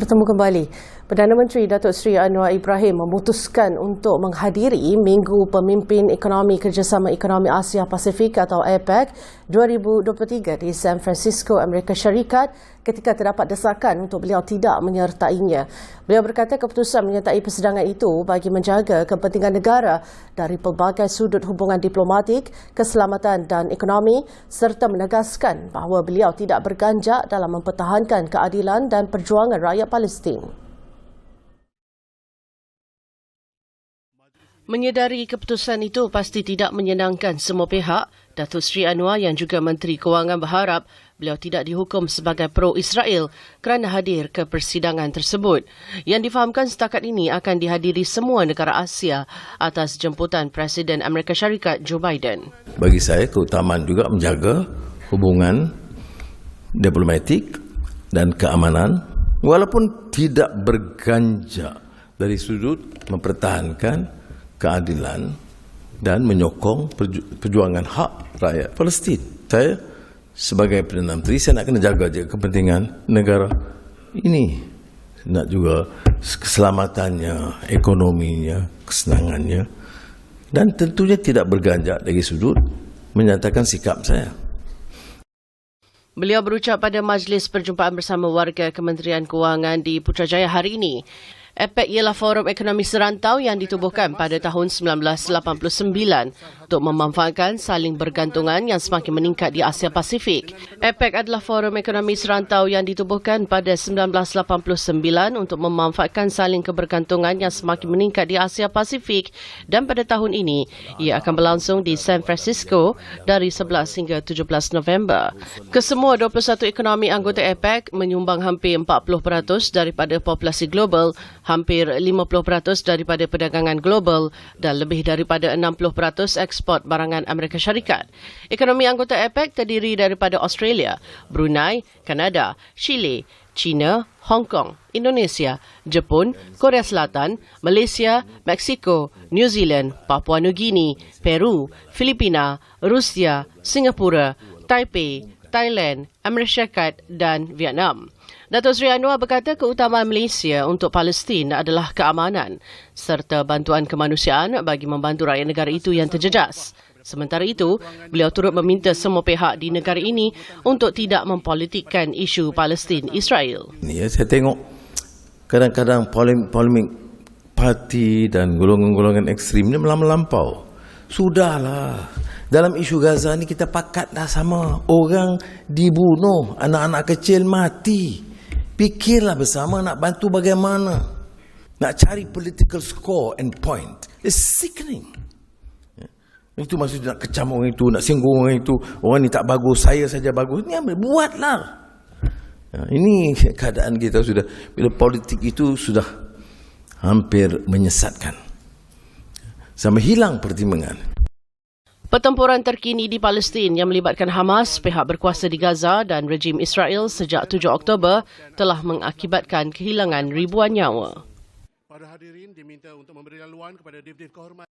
bertemu kembali. Perdana Menteri Datuk Seri Anwar Ibrahim memutuskan untuk menghadiri Minggu Pemimpin Ekonomi Kerjasama Ekonomi Asia Pasifik atau APEC 2023 di San Francisco, Amerika Syarikat ketika terdapat desakan untuk beliau tidak menyertainya. Beliau berkata keputusan menyertai persidangan itu bagi menjaga kepentingan negara dari pelbagai sudut hubungan diplomatik, keselamatan dan ekonomi serta menegaskan bahawa beliau tidak berganjak dalam mempertahankan keadilan dan perjuangan rakyat Palestin. Menyedari keputusan itu pasti tidak menyenangkan semua pihak, Datuk Seri Anwar yang juga Menteri Kewangan berharap beliau tidak dihukum sebagai pro-Israel kerana hadir ke persidangan tersebut. Yang difahamkan setakat ini akan dihadiri semua negara Asia atas jemputan Presiden Amerika Syarikat Joe Biden. Bagi saya keutamaan juga menjaga hubungan diplomatik dan keamanan walaupun tidak berganjak dari sudut mempertahankan keadilan dan menyokong perjuangan hak rakyat Palestin. Saya sebagai Perdana Menteri, saya nak kena jaga je kepentingan negara ini. Nak juga keselamatannya, ekonominya, kesenangannya. Dan tentunya tidak berganjak dari sudut menyatakan sikap saya. Beliau berucap pada majlis perjumpaan bersama warga Kementerian Kewangan di Putrajaya hari ini. APEC ialah forum ekonomi serantau yang ditubuhkan pada tahun 1989 untuk memanfaatkan saling bergantungan yang semakin meningkat di Asia Pasifik. APEC adalah forum ekonomi serantau yang ditubuhkan pada 1989 untuk memanfaatkan saling kebergantungan yang semakin meningkat di Asia Pasifik dan pada tahun ini ia akan berlangsung di San Francisco dari 11 hingga 17 November. Kesemua 21 ekonomi anggota APEC menyumbang hampir 40% daripada populasi global, hampir 50% daripada perdagangan global dan lebih daripada 60% ekspor barangan Amerika Syarikat. Ekonomi anggota APEC terdiri daripada Australia, Brunei, Kanada, Chile, China, Hong Kong, Indonesia, Jepun, Korea Selatan, Malaysia, Meksiko, New Zealand, Papua New Guinea, Peru, Filipina, Rusia, Singapura, Taipei, Thailand, Amerika Syarikat dan Vietnam. Datuk Seri Anwar berkata keutamaan Malaysia untuk Palestin adalah keamanan serta bantuan kemanusiaan bagi membantu rakyat negara itu yang terjejas. Sementara itu, beliau turut meminta semua pihak di negara ini untuk tidak mempolitikkan isu Palestin-Israel. Saya tengok kadang-kadang polemik parti dan golongan-golongan ekstrim ini melampau. Sudahlah. Dalam isu Gaza ni kita pakat dah sama. Orang dibunuh, anak-anak kecil mati. Fikirlah bersama nak bantu bagaimana. Nak cari political score and point. It's sickening. Itu maksudnya nak kecam orang itu, nak singgung orang itu. Orang ni tak bagus, saya saja bagus. Ni buatlah. Ini keadaan kita sudah, bila politik itu sudah hampir menyesatkan. Sampai hilang pertimbangan. Pertempuran terkini di Palestin yang melibatkan Hamas, pihak berkuasa di Gaza dan rejim Israel sejak 7 Oktober telah mengakibatkan kehilangan ribuan nyawa. Para hadirin diminta untuk memberi laluan kepada Dewan Kehormatan.